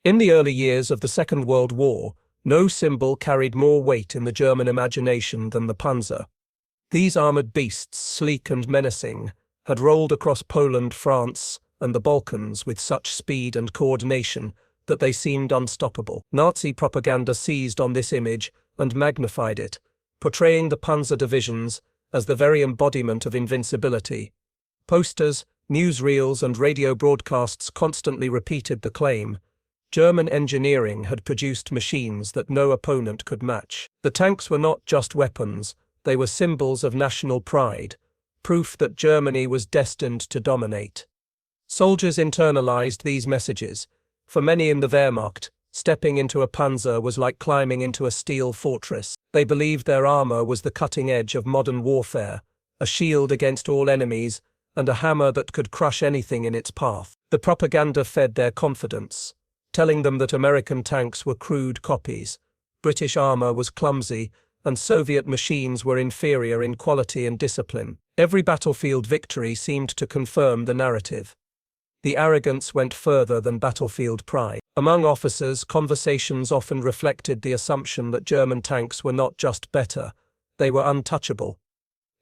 In the early years of the Second World War, no symbol carried more weight in the German imagination than the Panzer. These armored beasts, sleek and menacing, had rolled across Poland, France, and the Balkans with such speed and coordination that they seemed unstoppable. Nazi propaganda seized on this image and magnified it, portraying the Panzer divisions as the very embodiment of invincibility. Posters, newsreels, and radio broadcasts constantly repeated the claim: German engineering had produced machines that no opponent could match. The tanks were not just weapons, they were symbols of national pride, proof that Germany was destined to dominate. Soldiers internalized these messages. For many in the Wehrmacht, stepping into a Panzer was like climbing into a steel fortress. They believed their armor was the cutting edge of modern warfare, a shield against all enemies, and a hammer that could crush anything in its path. The propaganda fed their confidence, telling them that American tanks were crude copies, British armor was clumsy, and Soviet machines were inferior in quality and discipline. Every battlefield victory seemed to confirm the narrative. The arrogance went further than battlefield pride. Among officers, conversations often reflected the assumption that German tanks were not just better, they were untouchable.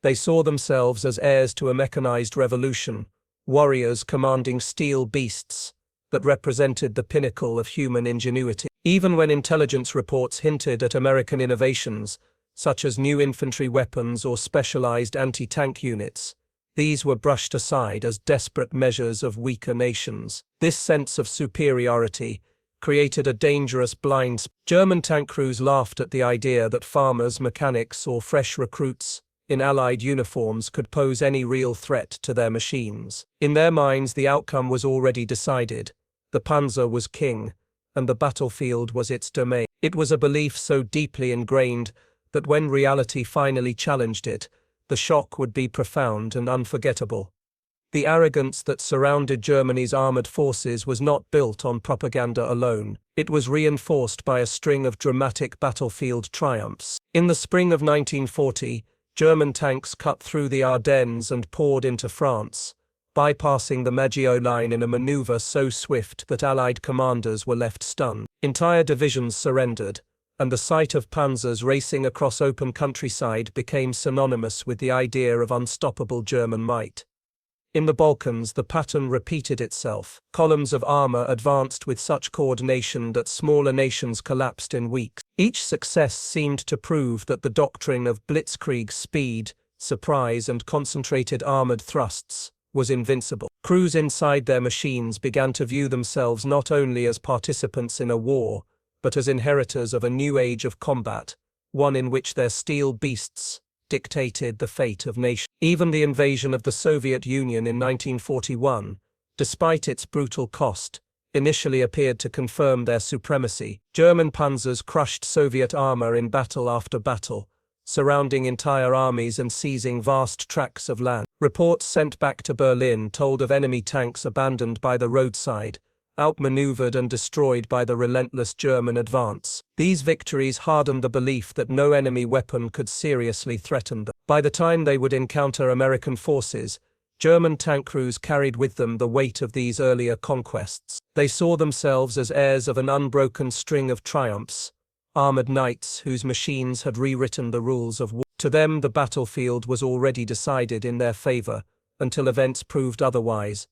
They saw themselves as heirs to a mechanized revolution, warriors commanding steel beasts that represented the pinnacle of human ingenuity. Even when intelligence reports hinted at American innovations, such as new infantry weapons or specialized anti-tank units, these were brushed aside as desperate measures of weaker nations. This sense of superiority created a dangerous blind spot. German tank crews laughed at the idea that farmers, mechanics, or fresh recruits in Allied uniforms could pose any real threat to their machines. In their minds, the outcome was already decided. The Panzer was king, and the battlefield was its domain. It was a belief so deeply ingrained that when reality finally challenged it, the shock would be profound and unforgettable. The arrogance that surrounded Germany's armored forces was not built on propaganda alone. It was reinforced by a string of dramatic battlefield triumphs. In the spring of 1940, German tanks cut through the Ardennes and poured into France, bypassing the Maginot Line in a maneuver so swift that Allied commanders were left stunned. Entire divisions surrendered, and the sight of panzers racing across open countryside became synonymous with the idea of unstoppable German might. In the Balkans, the pattern repeated itself. Columns of armor advanced with such coordination that smaller nations collapsed in weeks. Each success seemed to prove that the doctrine of blitzkrieg speed, surprise, and concentrated armored thrusts was invincible. Crews inside their machines began to view themselves not only as participants in a war, but as inheritors of a new age of combat, one in which their steel beasts dictated the fate of nations. Even the invasion of the Soviet Union in 1941, despite its brutal cost, initially appeared to confirm their supremacy. German panzers crushed Soviet armor in battle after battle, surrounding entire armies and seizing vast tracts of land. Reports sent back to Berlin told of enemy tanks abandoned by the roadside, outmaneuvered and destroyed by the relentless German advance. These victories hardened the belief that no enemy weapon could seriously threaten them. By the time they would encounter American forces, German tank crews carried with them the weight of these earlier conquests. They saw themselves as heirs of an unbroken string of triumphs, armored knights whose machines had rewritten the rules of war. To them, the battlefield was already decided in their favor, until events proved otherwise.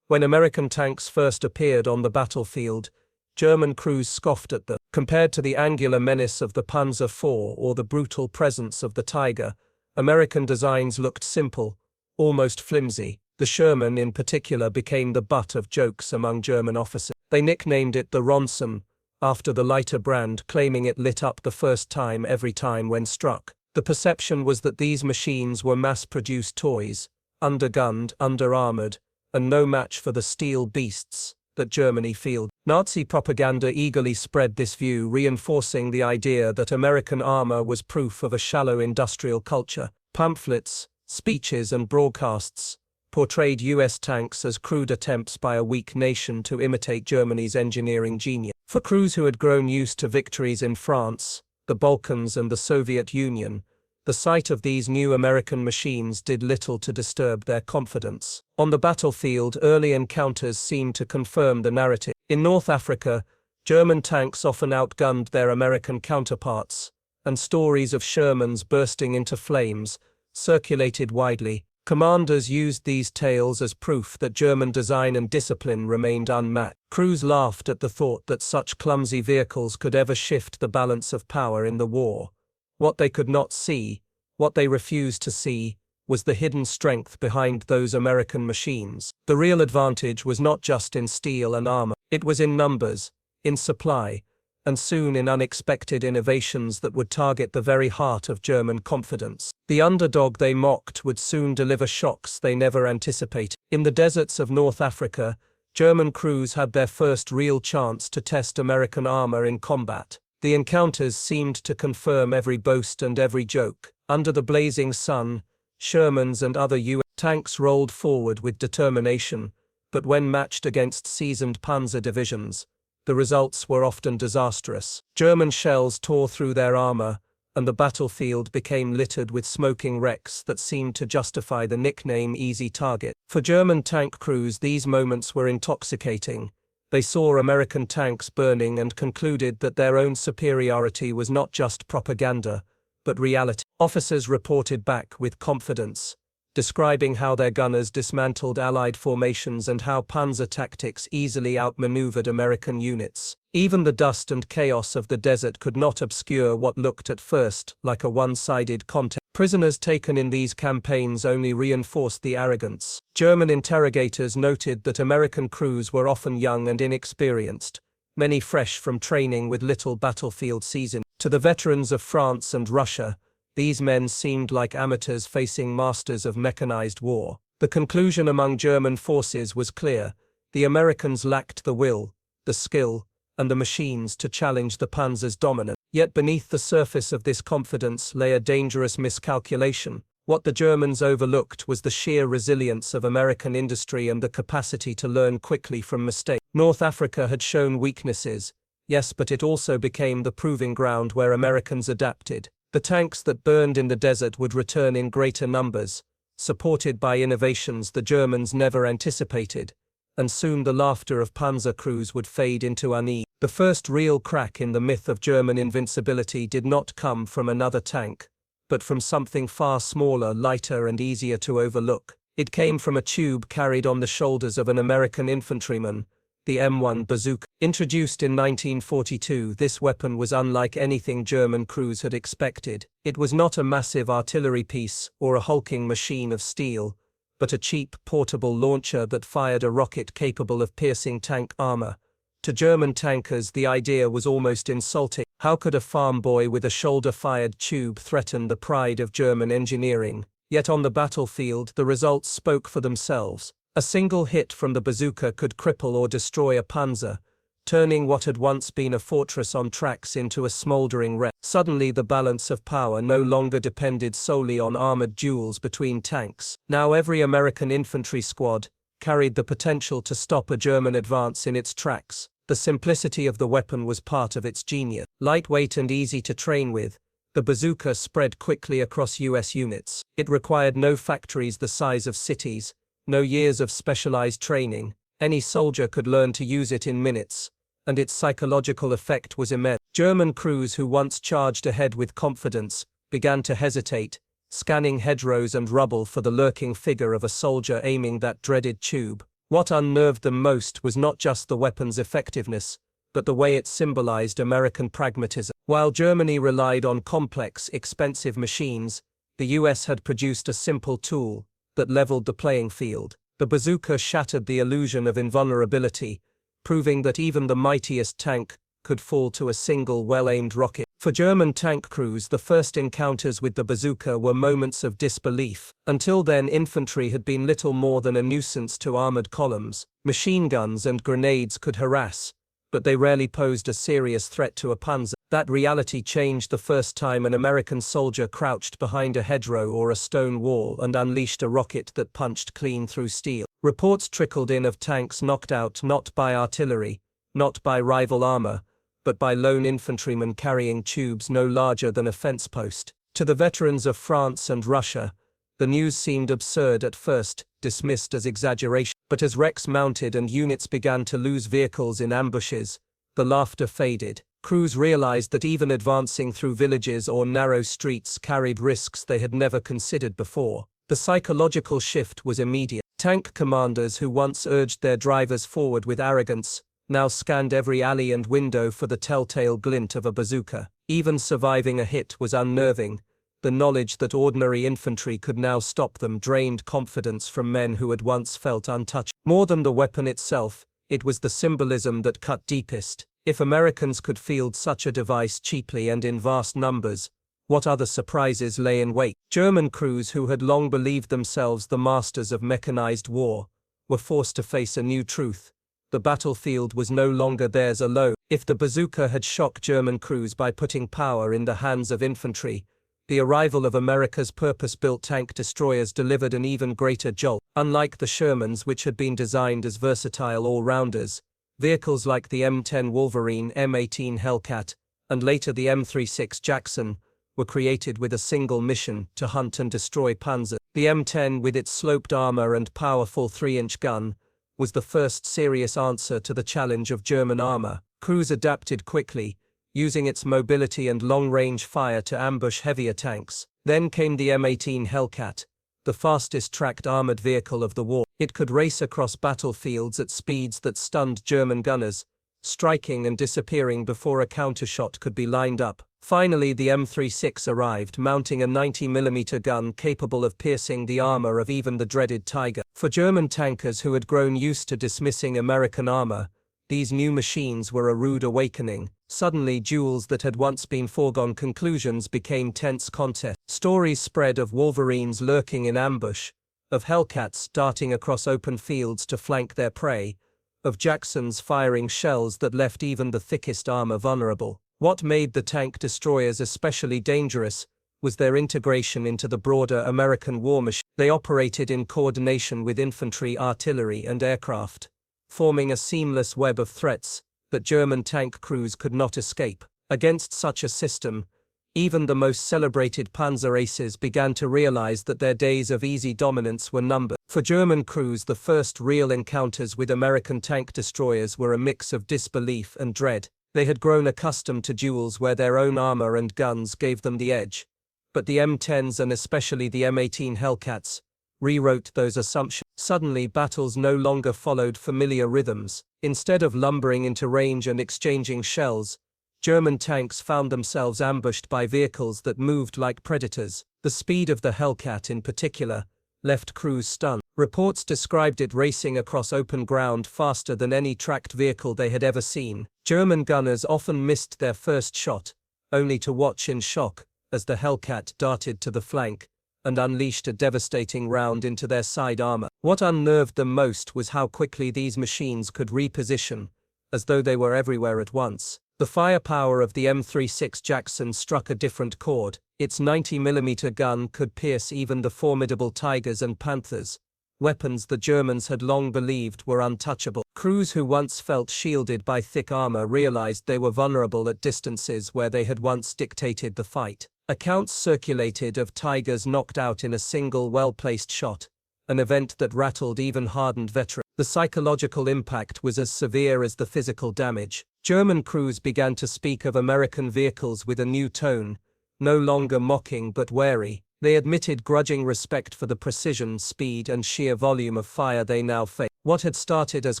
When American tanks first appeared on the battlefield, German crews scoffed at them. Compared to the angular menace of the Panzer IV or the brutal presence of the Tiger, American designs looked simple, almost flimsy. The Sherman in particular became the butt of jokes among German officers. They nicknamed it the Ronson, after the lighter brand, claiming it lit up the first time every time when struck. The perception was that these machines were mass-produced toys, undergunned, under-armored, and no match for the steel beasts that Germany fielded. Nazi propaganda eagerly spread this view, reinforcing the idea that American armor was proof of a shallow industrial culture. Pamphlets, speeches, and broadcasts portrayed U.S. tanks as crude attempts by a weak nation to imitate Germany's engineering genius. For crews who had grown used to victories in France, the Balkans, and the Soviet Union, the sight of these new American machines did little to disturb their confidence. On the battlefield, early encounters seemed to confirm the narrative. In North Africa, German tanks often outgunned their American counterparts, and stories of Shermans bursting into flames circulated widely. Commanders used these tales as proof that German design and discipline remained unmatched. Crews laughed at the thought that such clumsy vehicles could ever shift the balance of power in the war. What they could not see, what they refused to see, was the hidden strength behind those American machines. The real advantage was not just in steel and armor, it was in numbers, in supply, and soon in unexpected innovations that would target the very heart of German confidence. The underdog they mocked would soon deliver shocks they never anticipated. In the deserts of North Africa, German crews had their first real chance to test American armor in combat. The encounters seemed to confirm every boast and every joke. Under the blazing sun, Shermans and other U.S. tanks rolled forward with determination, but when matched against seasoned Panzer divisions, the results were often disastrous. German shells tore through their armor, and the battlefield became littered with smoking wrecks that seemed to justify the nickname Easy Target. For German tank crews, these moments were intoxicating. They saw American tanks burning and concluded that their own superiority was not just propaganda, but reality. Officers reported back with confidence, describing how their gunners dismantled Allied formations and how Panzer tactics easily outmaneuvered American units. Even the dust and chaos of the desert could not obscure what looked at first like a one-sided contest. Prisoners taken in these campaigns only reinforced the arrogance. German interrogators noted that American crews were often young and inexperienced, many fresh from training with little battlefield seasoning. To the veterans of France and Russia, these men seemed like amateurs facing masters of mechanized war. The conclusion among German forces was clear: the Americans lacked the will, the skill, and the machines to challenge the Panzer's dominance. Yet beneath the surface of this confidence lay a dangerous miscalculation. What the Germans overlooked was the sheer resilience of American industry and the capacity to learn quickly from mistakes. North Africa had shown weaknesses, yes, but it also became the proving ground where Americans adapted. The tanks that burned in the desert would return in greater numbers, supported by innovations the Germans never anticipated, and soon the laughter of Panzer crews would fade into unease. The first real crack in the myth of German invincibility did not come from another tank, but from something far smaller, lighter, and easier to overlook. It came from a tube carried on the shoulders of an American infantryman, the M1 Bazooka. Introduced in 1942, this weapon was unlike anything German crews had expected. It was not a massive artillery piece or a hulking machine of steel, but a cheap, portable launcher that fired a rocket capable of piercing tank armor. To German tankers, the idea was almost insulting. How could a farm boy with a shoulder-fired tube threaten the pride of German engineering? Yet on the battlefield, the results spoke for themselves. A single hit from the bazooka could cripple or destroy a Panzer, turning what had once been a fortress on tracks into a smoldering wreck. Suddenly, the balance of power no longer depended solely on armored duels between tanks. Now every American infantry squad carried the potential to stop a German advance in its tracks. The simplicity of the weapon was part of its genius. Lightweight and easy to train with, the bazooka spread quickly across US units. It required no factories the size of cities, no years of specialized training. Any soldier could learn to use it in minutes, and its psychological effect was immense. German crews who once charged ahead with confidence began to hesitate, scanning hedgerows and rubble for the lurking figure of a soldier aiming that dreaded tube. What unnerved them most was not just the weapon's effectiveness, but the way it symbolized American pragmatism. While Germany relied on complex, expensive machines, the US had produced a simple tool that leveled the playing field. The bazooka shattered the illusion of invulnerability, proving that even the mightiest tank could fall to a single well-aimed rocket. For German tank crews, the first encounters with the bazooka were moments of disbelief. Until then, infantry had been little more than a nuisance to armored columns. Machine guns and grenades could harass, but they rarely posed a serious threat to a Panzer. That reality changed the first time an American soldier crouched behind a hedgerow or a stone wall and unleashed a rocket that punched clean through steel. Reports trickled in of tanks knocked out not by artillery, not by rival armor, but by lone infantrymen carrying tubes no larger than a fence post. To the veterans of France and Russia, the news seemed absurd at first, dismissed as exaggeration. But as wrecks mounted and units began to lose vehicles in ambushes, The laughter faded. Crews realized that even advancing through villages or narrow streets carried risks they had never considered before. The psychological shift was immediate. Tank commanders who once urged their drivers forward with arrogance now scanned every alley and window for the telltale glint of a bazooka. Even surviving a hit was unnerving. The knowledge that ordinary infantry could now stop them drained confidence from men who had once felt untouched. More than the weapon itself, it was the symbolism that cut deepest. If Americans could field such a device cheaply and in vast numbers, what other surprises lay in wait? German crews who had long believed themselves the masters of mechanized war were forced to face a new truth. The battlefield was no longer theirs alone. If the bazooka had shocked German crews by putting power in the hands of infantry, the arrival of America's purpose-built tank destroyers delivered an even greater jolt. Unlike the Shermans, which had been designed as versatile all-rounders, vehicles like the M10 Wolverine, M18 Hellcat, and later the M36 Jackson were created with a single mission: to hunt and destroy Panzer. The M10, with its sloped armor and powerful 3-inch gun, was the first serious answer to the challenge of German armor. Crews adapted quickly, using its mobility and long-range fire to ambush heavier tanks. Then came the M18 Hellcat, the fastest tracked armored vehicle of the war. It could race across battlefields at speeds that stunned German gunners, striking and disappearing before a countershot could be lined up. Finally, the M36 arrived, mounting a 90mm gun capable of piercing the armor of even the dreaded Tiger. For German tankers who had grown used to dismissing American armor, these new machines were a rude awakening. Suddenly, duels that had once been foregone conclusions became tense contests. Stories spread of Wolverines lurking in ambush, of Hellcats darting across open fields to flank their prey, of Jacksons firing shells that left even the thickest armor vulnerable. What made the tank destroyers especially dangerous was their integration into the broader American war machine. They operated in coordination with infantry, artillery, and aircraft, forming a seamless web of threats that German tank crews could not escape. Against such a system, even the most celebrated Panzer aces began to realize that their days of easy dominance were numbered. For German crews, the first real encounters with American tank destroyers were a mix of disbelief and dread. They had grown accustomed to duels where their own armor and guns gave them the edge, but the M10s and especially the M18 Hellcats rewrote those assumptions. Suddenly, battles no longer followed familiar rhythms. Instead of lumbering into range and exchanging shells, German tanks found themselves ambushed by vehicles that moved like predators. The speed of the Hellcat in particular left crews stunned. Reports described it racing across open ground faster than any tracked vehicle they had ever seen. German gunners often missed their first shot, only to watch in shock as the Hellcat darted to the flank and unleashed a devastating round into their side armor. What unnerved them most was how quickly these machines could reposition, as though they were everywhere at once. The firepower of the M36 Jackson struck a different chord. Its 90mm gun could pierce even the formidable Tigers and Panthers, weapons the Germans had long believed were untouchable. Crews who once felt shielded by thick armor realized they were vulnerable at distances where they had once dictated the fight. Accounts circulated of Tigers knocked out in a single well-placed shot, an event that rattled even hardened veterans. The psychological impact was as severe as the physical damage. German crews began to speak of American vehicles with a new tone, no longer mocking but wary. They admitted grudging respect for the precision, speed, and sheer volume of fire they now faced. What had started as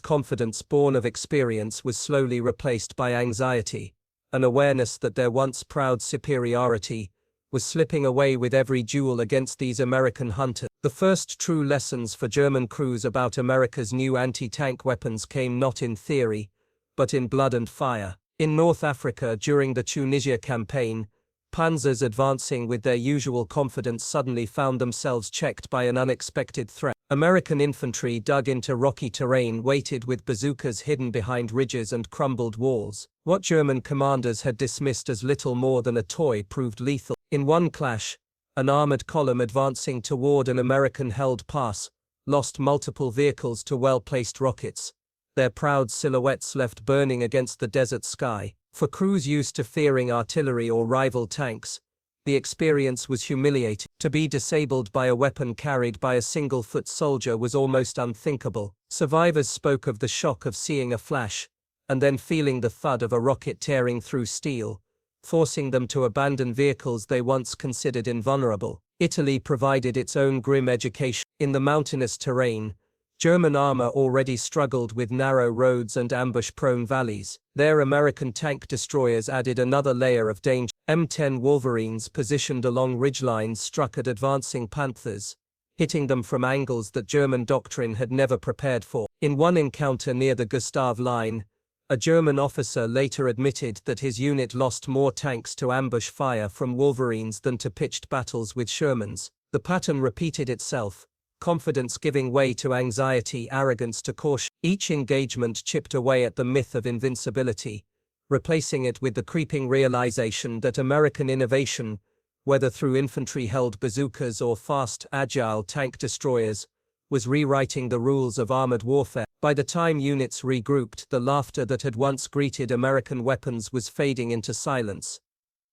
confidence born of experience was slowly replaced by anxiety, an awareness that their once proud superiority was slipping away with every duel against these American hunters. The first true lessons for German crews about America's new anti-tank weapons came not in theory, but in blood and fire. In North Africa during the Tunisia campaign, Panzers advancing with their usual confidence suddenly found themselves checked by an unexpected threat. American infantry dug into rocky terrain, waited with bazookas hidden behind ridges and crumbled walls. What German commanders had dismissed as little more than a toy proved lethal. In one clash, an armored column advancing toward an American-held pass lost multiple vehicles to well-placed rockets, their proud silhouettes left burning against the desert sky. For crews used to fearing artillery or rival tanks, the experience was humiliating. To be disabled by a weapon carried by a single-foot soldier was almost unthinkable. Survivors spoke of the shock of seeing a flash, and then feeling the thud of a rocket tearing through steel, forcing them to abandon vehicles they once considered invulnerable. Italy provided its own grim education. In the mountainous terrain, German armor already struggled with narrow roads and ambush-prone valleys. Their American tank destroyers added another layer of danger. M10 Wolverines positioned along ridgelines struck at advancing Panthers, hitting them from angles that German doctrine had never prepared for. In one encounter near the Gustav Line, a German officer later admitted that his unit lost more tanks to ambush fire from Wolverines than to pitched battles with Shermans. The pattern repeated itself, confidence giving way to anxiety, arrogance to caution. Each engagement chipped away at the myth of invincibility, replacing it with the creeping realization that American innovation, whether through infantry-held bazookas or fast, agile tank destroyers, was rewriting the rules of armored warfare. By the time units regrouped, the laughter that had once greeted American weapons was fading into silence.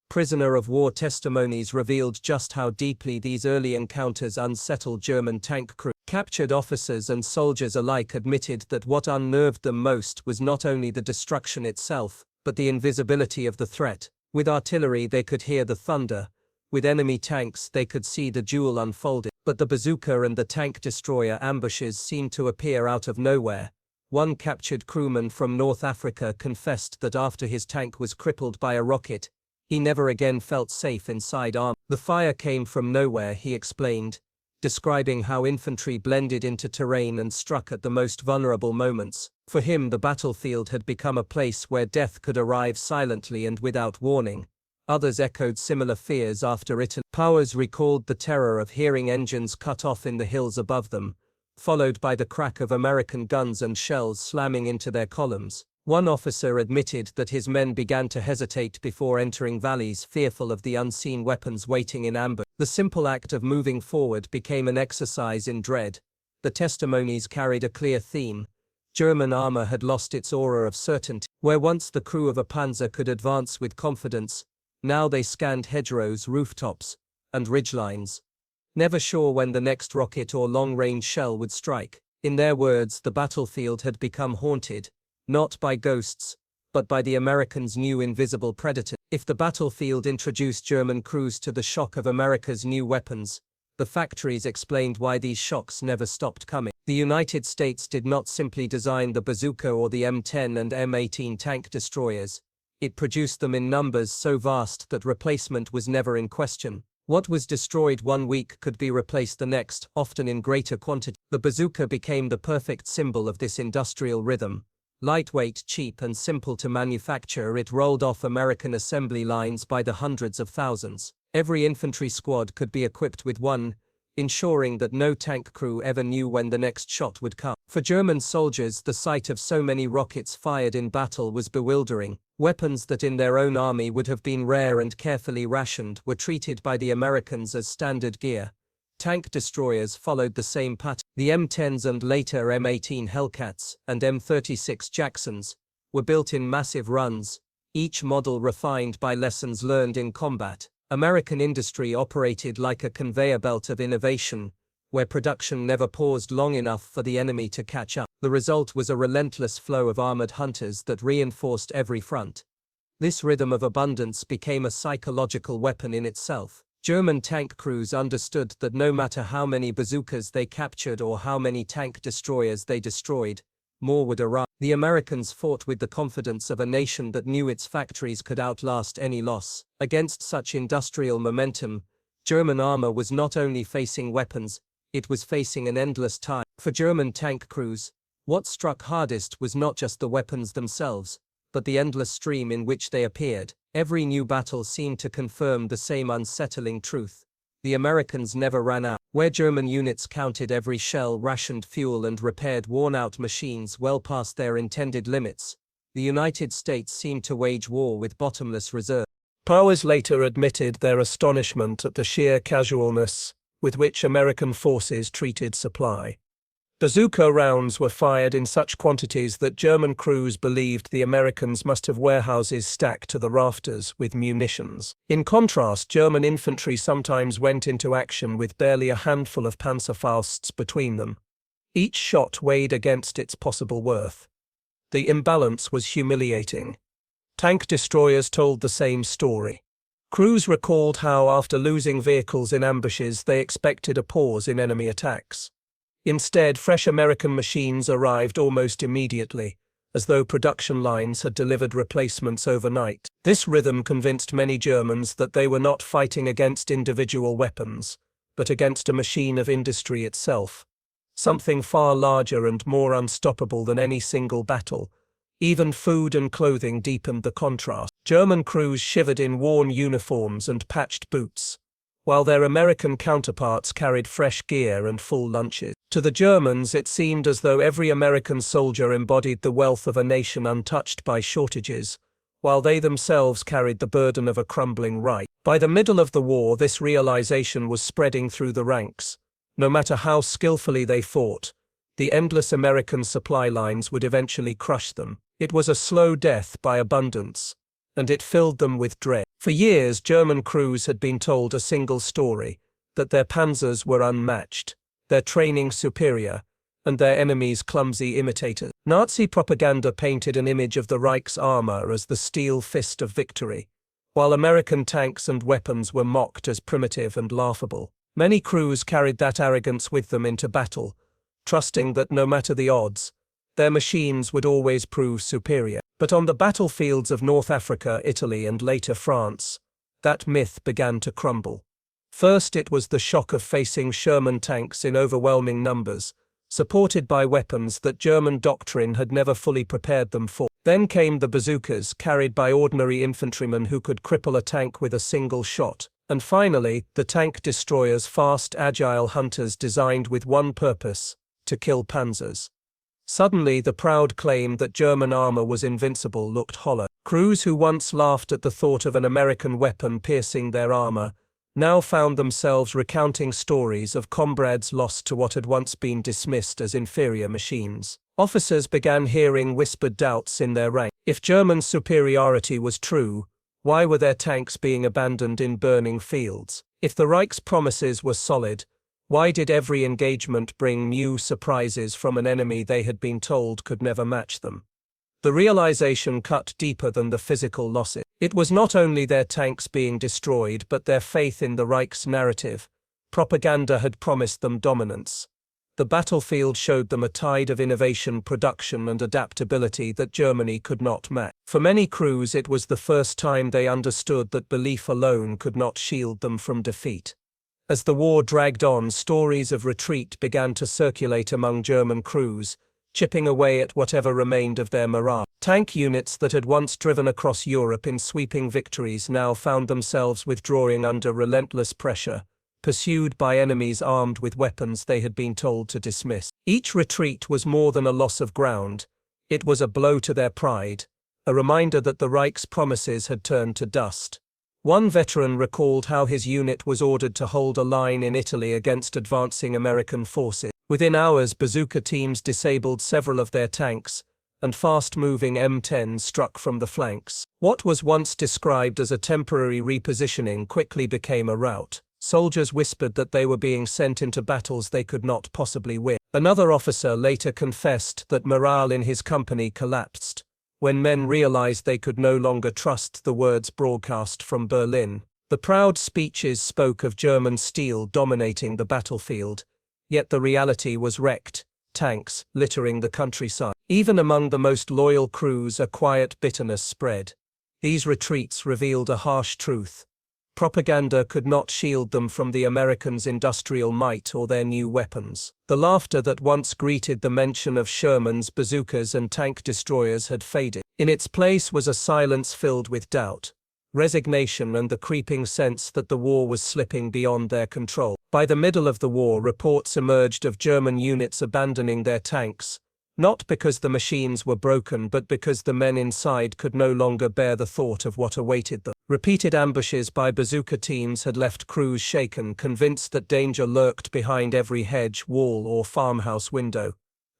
Prisoner of war testimonies revealed just how deeply these early encounters unsettled German tank crew. Captured officers and soldiers alike admitted that what unnerved them most was not only the destruction itself, but the invisibility of the threat. With artillery they could hear the thunder, with enemy tanks they could see the duel unfolding. But the bazooka and the tank destroyer ambushes seemed to appear out of nowhere. One captured crewman from North Africa confessed that after his tank was crippled by a rocket, he never again felt safe inside armor. The fire came from nowhere, he explained, describing how infantry blended into terrain and struck at the most vulnerable moments. For him, the battlefield had become a place where death could arrive silently and without warning. Others echoed similar fears after Italy. Powers recalled the terror of hearing engines cut off in the hills above them, followed by the crack of American guns and shells slamming into their columns. One officer admitted that his men began to hesitate before entering valleys, fearful of the unseen weapons waiting in ambush. The simple act of moving forward became an exercise in dread. The testimonies carried a clear theme. German armor had lost its aura of certainty. Where once the crew of a Panzer could advance with confidence, now they scanned hedgerows, rooftops, and ridgelines, never sure when the next rocket or long-range shell would strike. In their words, the battlefield had become haunted, not by ghosts, but by the Americans' new invisible predator. If the battlefield introduced German crews to the shock of America's new weapons, the factories explained why these shocks never stopped coming. The United States did not simply design the bazooka or the M10 and M18 tank destroyers. It produced them in numbers so vast that replacement was never in question. What was destroyed one week could be replaced the next, often in greater quantity. The bazooka became the perfect symbol of this industrial rhythm. Lightweight, cheap, and simple to manufacture, it rolled off American assembly lines by the hundreds of thousands. Every infantry squad could be equipped with one, ensuring that no tank crew ever knew when the next shot would come. For German soldiers, the sight of so many rockets fired in battle was bewildering. Weapons that in their own army would have been rare and carefully rationed were treated by the Americans as standard gear. Tank destroyers followed the same pattern. The M10s and later M18 Hellcats and M36 Jacksons were built in massive runs, each model refined by lessons learned in combat. American industry operated like a conveyor belt of innovation, where production never paused long enough for the enemy to catch up. The result was a relentless flow of armored hunters that reinforced every front. This rhythm of abundance became a psychological weapon in itself. German tank crews understood that no matter how many bazookas they captured or how many tank destroyers they destroyed, more would arrive. The Americans fought with the confidence of a nation that knew its factories could outlast any loss. Against such industrial momentum, German armor was not only facing weapons, it was facing an endless tide. For German tank crews, what struck hardest was not just the weapons themselves, but the endless stream in which they appeared. Every new battle seemed to confirm the same unsettling truth. The Americans never ran out. Where German units counted every shell, rationed fuel, and repaired worn-out machines well past their intended limits, the United States seemed to wage war with bottomless reserve. Powers later admitted their astonishment at the sheer casualness with which American forces treated supply. Bazooka rounds were fired in such quantities that German crews believed the Americans must have warehouses stacked to the rafters with munitions. In contrast, German infantry sometimes went into action with barely a handful of Panzerfausts between them. Each shot weighed against its possible worth. The imbalance was humiliating. Tank destroyers told the same story. Crews recalled how, after losing vehicles in ambushes, they expected a pause in enemy attacks. Instead, fresh American machines arrived almost immediately, as though production lines had delivered replacements overnight. This rhythm convinced many Germans that they were not fighting against individual weapons, but against a machine of industry itself, something far larger and more unstoppable than any single battle. Even food and clothing deepened the contrast. German crews shivered in worn uniforms and patched boots, while their American counterparts carried fresh gear and full lunches. To the Germans, it seemed as though every American soldier embodied the wealth of a nation untouched by shortages, while they themselves carried the burden of a crumbling Reich. By the middle of the war, this realization was spreading through the ranks. No matter how skillfully they fought, the endless American supply lines would eventually crush them. It was a slow death by abundance, and it filled them with dread. For years, German crews had been told a single story, that their panzers were unmatched, their training superior, and their enemies clumsy imitators. Nazi propaganda painted an image of the Reich's armor as the steel fist of victory, while American tanks and weapons were mocked as primitive and laughable. Many crews carried that arrogance with them into battle, trusting that no matter the odds, their machines would always prove superior. But on the battlefields of North Africa, Italy, and later France, that myth began to crumble. First, it was the shock of facing Sherman tanks in overwhelming numbers, supported by weapons that German doctrine had never fully prepared them for. Then came the bazookas, carried by ordinary infantrymen who could cripple a tank with a single shot. And finally, the tank destroyers, fast, agile hunters designed with one purpose: to kill panzers. Suddenly, the proud claim that German armor was invincible looked hollow. Crews who once laughed at the thought of an American weapon piercing their armor now found themselves recounting stories of comrades lost to what had once been dismissed as inferior machines. Officers began hearing whispered doubts in their ranks. If German superiority was true, why were their tanks being abandoned in burning fields? If the Reich's promises were solid, why did every engagement bring new surprises from an enemy they had been told could never match them? The realization cut deeper than the physical losses. It was not only their tanks being destroyed, but their faith in the Reich's narrative. Propaganda had promised them dominance. The battlefield showed them a tide of innovation, production, and adaptability that Germany could not match. For many crews, it was the first time they understood that belief alone could not shield them from defeat. As the war dragged on, stories of retreat began to circulate among German crews, chipping away at whatever remained of their morale. Tank units that had once driven across Europe in sweeping victories now found themselves withdrawing under relentless pressure, pursued by enemies armed with weapons they had been told to dismiss. Each retreat was more than a loss of ground. It was a blow to their pride, a reminder that the Reich's promises had turned to dust. One veteran recalled how his unit was ordered to hold a line in Italy against advancing American forces. Within hours, bazooka teams disabled several of their tanks, and fast-moving M10s struck from the flanks. What was once described as a temporary repositioning quickly became a rout. Soldiers whispered that they were being sent into battles they could not possibly win. Another officer later confessed that morale in his company collapsed when men realized they could no longer trust the words broadcast from Berlin. The proud speeches spoke of German steel dominating the battlefield, yet the reality was wrecked tanks littering the countryside. Even among the most loyal crews, a quiet bitterness spread. These retreats revealed a harsh truth. Propaganda could not shield them from the Americans' industrial might or their new weapons. The laughter that once greeted the mention of Sherman's bazookas and tank destroyers had faded. In its place was a silence filled with doubt, resignation, and the creeping sense that the war was slipping beyond their control. By the middle of the war, reports emerged of German units abandoning their tanks, not because the machines were broken, but because the men inside could no longer bear the thought of what awaited them. Repeated ambushes by bazooka teams had left crews shaken, convinced that danger lurked behind every hedge, wall, or farmhouse window.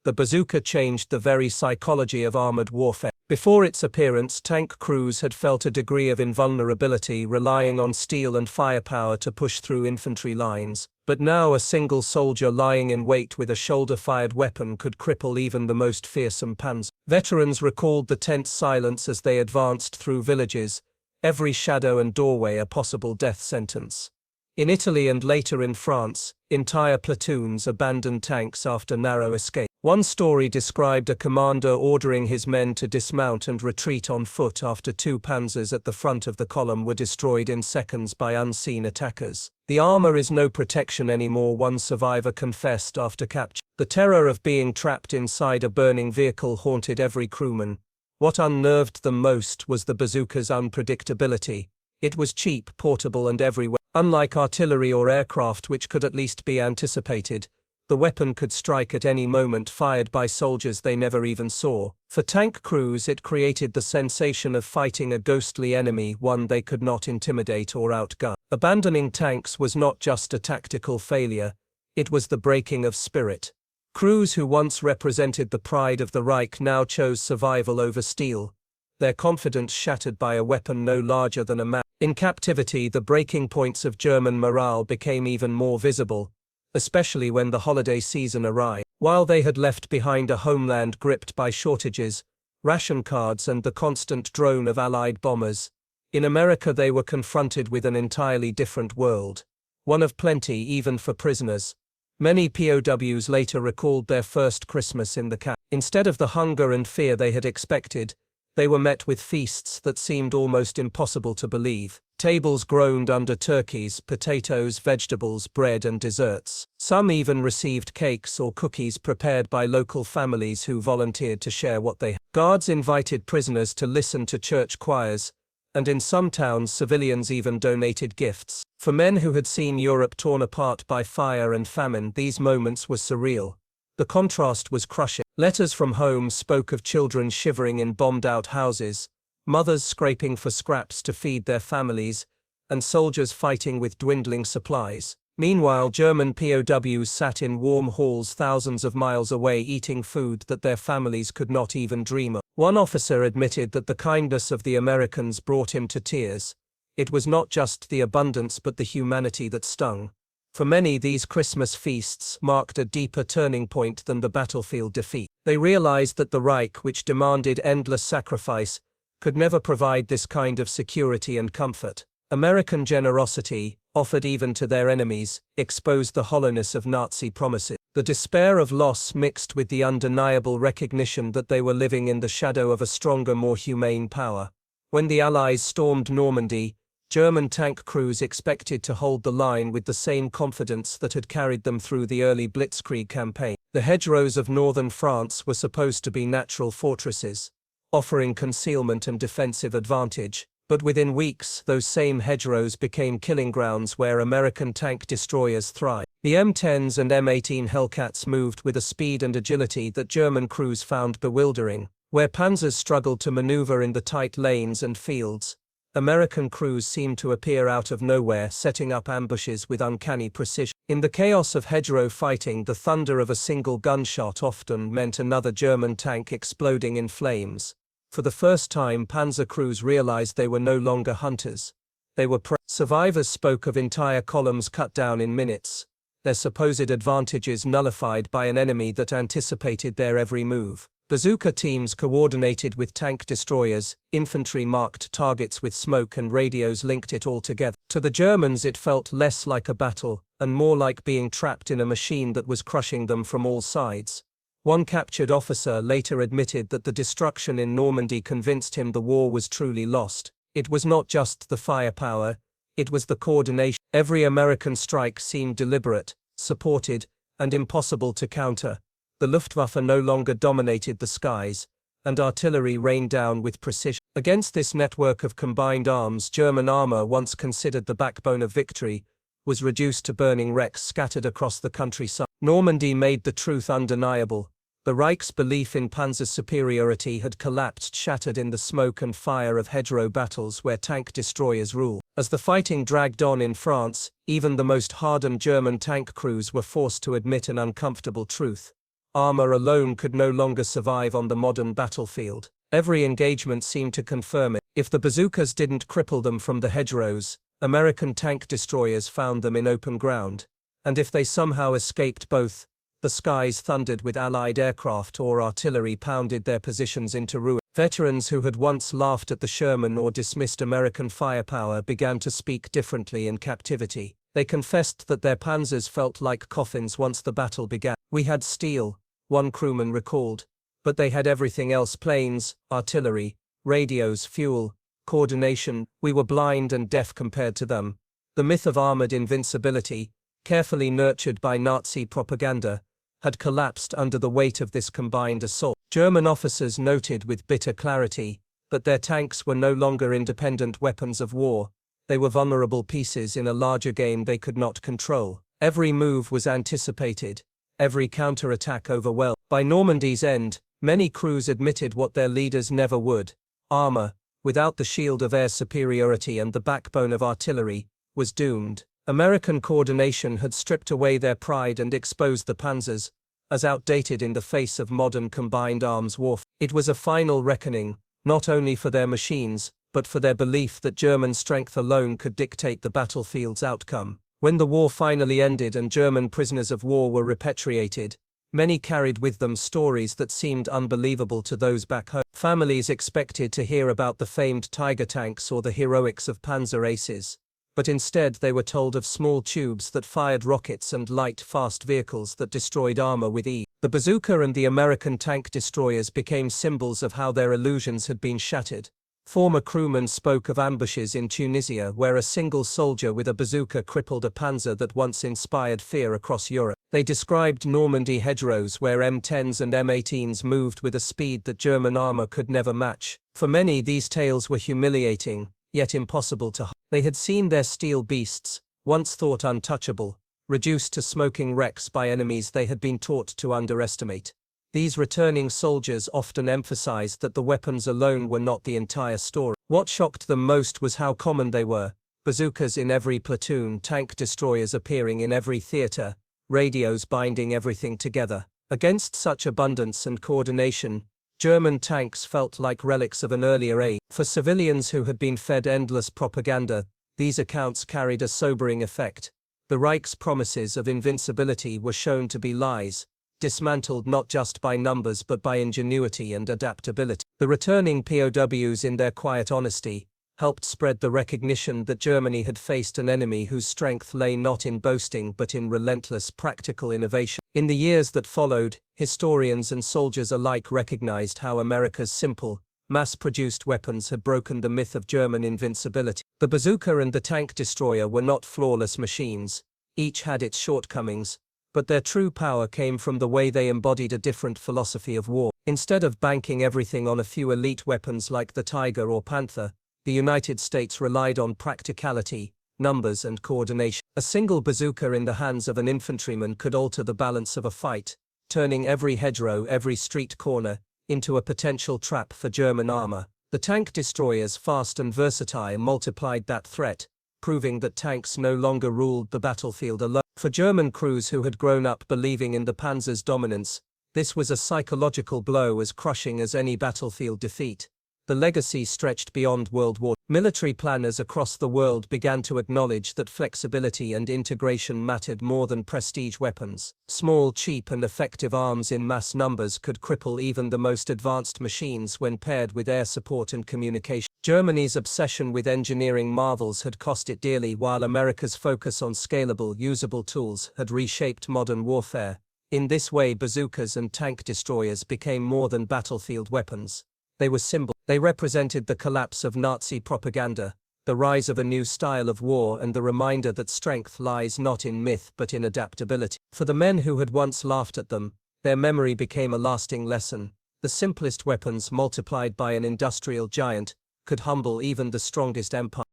The bazooka changed the very psychology of armored warfare. Before its appearance, tank crews had felt a degree of invulnerability, relying on steel and firepower to push through infantry lines, but now a single soldier lying in wait with a shoulder-fired weapon could cripple even the most fearsome Panzer. Veterans recalled the tense silence as they advanced through villages, every shadow and doorway a possible death sentence. In Italy and later in France, entire platoons abandoned tanks after narrow escape. One story described a commander ordering his men to dismount and retreat on foot after two panzers at the front of the column were destroyed in seconds by unseen attackers. "The armor is no protection anymore," one survivor confessed after capture. The terror of being trapped inside a burning vehicle haunted every crewman. What unnerved them most was the bazooka's unpredictability. It was cheap, portable, and everywhere. Unlike artillery or aircraft, which could at least be anticipated, the weapon could strike at any moment, fired by soldiers they never even saw. For tank crews, it created the sensation of fighting a ghostly enemy, one they could not intimidate or outgun. Abandoning tanks was not just a tactical failure, it was the breaking of spirit. Crews who once represented the pride of the Reich now chose survival over steel, their confidence shattered by a weapon no larger than a man. In captivity, the breaking points of German morale became even more visible, especially when the holiday season arrived. While they had left behind a homeland gripped by shortages, ration cards, and the constant drone of Allied bombers, in America they were confronted with an entirely different world, one of plenty even for prisoners. Many POWs later recalled their first Christmas in the camp. Instead of the hunger and fear they had expected, they were met with feasts that seemed almost impossible to believe. Tables groaned under turkeys, potatoes, vegetables, bread, and desserts. Some even received cakes or cookies prepared by local families who volunteered to share what they had. Guards invited prisoners to listen to church choirs, and in some towns civilians even donated gifts. For men who had seen Europe torn apart by fire and famine, these moments were surreal. The contrast was crushing. Letters from home spoke of children shivering in bombed-out houses, mothers scraping for scraps to feed their families, and soldiers fighting with dwindling supplies. Meanwhile, German POWs sat in warm halls thousands of miles away eating food that their families could not even dream of. One officer admitted that the kindness of the Americans brought him to tears. It was not just the abundance but the humanity that stung. For many, these Christmas feasts marked a deeper turning point than the battlefield defeat. They realized that the Reich, which demanded endless sacrifice, could never provide this kind of security and comfort. American generosity, offered even to their enemies, exposed the hollowness of Nazi promises. The despair of loss mixed with the undeniable recognition that they were living in the shadow of a stronger, more humane power. When the Allies stormed Normandy, German tank crews expected to hold the line with the same confidence that had carried them through the early Blitzkrieg campaign. The hedgerows of northern France were supposed to be natural fortresses, offering concealment and defensive advantage, but within weeks those same hedgerows became killing grounds where American tank destroyers thrived. The M10s and M18 Hellcats moved with a speed and agility that German crews found bewildering. Where Panzers struggled to maneuver in the tight lanes and fields, American crews seemed to appear out of nowhere, setting up ambushes with uncanny precision. In the chaos of hedgerow fighting, the thunder of a single gunshot often meant another German tank exploding in flames. For the first time, Panzer crews realized they were no longer hunters. They were prey. Survivors spoke of entire columns cut down in minutes, their supposed advantages nullified by an enemy that anticipated their every move. Bazooka teams coordinated with tank destroyers, infantry marked targets with smoke, and radios linked it all together. To the Germans it felt less like a battle, and more like being trapped in a machine that was crushing them from all sides. One captured officer later admitted that the destruction in Normandy convinced him the war was truly lost. It was not just the firepower, it was the coordination. Every American strike seemed deliberate, supported, and impossible to counter. The Luftwaffe no longer dominated the skies, and artillery rained down with precision. Against this network of combined arms, German armor, once considered the backbone of victory, was reduced to burning wrecks scattered across the countryside. Normandy made the truth undeniable. The Reich's belief in Panzer's superiority had collapsed, shattered in the smoke and fire of hedgerow battles where tank destroyers ruled. As the fighting dragged on in France, even the most hardened German tank crews were forced to admit an uncomfortable truth. Armor alone could no longer survive on the modern battlefield. Every engagement seemed to confirm it. If the bazookas didn't cripple them from the hedgerows, American tank destroyers found them in open ground. And if they somehow escaped both, the skies thundered with Allied aircraft or artillery pounded their positions into ruin. Veterans who had once laughed at the Sherman or dismissed American firepower began to speak differently in captivity. They confessed that their Panzers felt like coffins once the battle began. "We had steel," one crewman recalled, "but they had everything else: planes, artillery, radios, fuel, coordination. We were blind and deaf compared to them." The myth of armored invincibility, carefully nurtured by Nazi propaganda, had collapsed under the weight of this combined assault. German officers noted with bitter clarity that their tanks were no longer independent weapons of war. They were vulnerable pieces in a larger game they could not control. Every move was anticipated, every counterattack overwhelmed. By Normandy's end, many crews admitted what their leaders never would: armor, without the shield of air superiority and the backbone of artillery, was doomed. American coordination had stripped away their pride and exposed the Panzers as outdated in the face of modern combined arms warfare. It was a final reckoning, not only for their machines, but for their belief that German strength alone could dictate the battlefield's outcome. When the war finally ended and German prisoners of war were repatriated, many carried with them stories that seemed unbelievable to those back home. Families expected to hear about the famed Tiger tanks or the heroics of Panzer aces, but instead they were told of small tubes that fired rockets and light, fast vehicles that destroyed armor with ease. The bazooka and the American tank destroyers became symbols of how their illusions had been shattered. Former crewmen spoke of ambushes in Tunisia where a single soldier with a bazooka crippled a Panzer that once inspired fear across Europe. They described Normandy hedgerows where M10s and M18s moved with a speed that German armor could never match. For many, these tales were humiliating, yet impossible to hide. They had seen their steel beasts, once thought untouchable, reduced to smoking wrecks by enemies they had been taught to underestimate. These returning soldiers often emphasized that the weapons alone were not the entire story. What shocked them most was how common they were: bazookas in every platoon, tank destroyers appearing in every theater, radios binding everything together. Against such abundance and coordination, German tanks felt like relics of an earlier age. For civilians who had been fed endless propaganda, these accounts carried a sobering effect. The Reich's promises of invincibility were shown to be lies, dismantled not just by numbers but by ingenuity and adaptability. The returning POWs, in their quiet honesty, helped spread the recognition that Germany had faced an enemy whose strength lay not in boasting but in relentless practical innovation. In the years that followed, historians and soldiers alike recognized how America's simple, mass-produced weapons had broken the myth of German invincibility. The bazooka and the tank destroyer were not flawless machines. Each had its shortcomings, but their true power came from the way they embodied a different philosophy of war. Instead of banking everything on a few elite weapons like the Tiger or Panther, the United States relied on practicality, numbers and coordination. A single bazooka in the hands of an infantryman could alter the balance of a fight, turning every hedgerow, every street corner, into a potential trap for German armor. The tank destroyers, fast and versatile, multiplied that threat, proving that tanks no longer ruled the battlefield alone. For German crews who had grown up believing in the Panzer's dominance, this was a psychological blow as crushing as any battlefield defeat. The legacy stretched beyond World War. Military planners across the world began to acknowledge that flexibility and integration mattered more than prestige weapons. Small, cheap and effective arms in mass numbers could cripple even the most advanced machines when paired with air support and communication. Germany's obsession with engineering marvels had cost it dearly, while America's focus on scalable, usable tools had reshaped modern warfare. In this way, bazookas and tank destroyers became more than battlefield weapons. They were symbols. They represented the collapse of Nazi propaganda, the rise of a new style of war, and the reminder that strength lies not in myth but in adaptability. For the men who had once laughed at them, their memory became a lasting lesson. The simplest weapons, multiplied by an industrial giant, could humble even the strongest empire.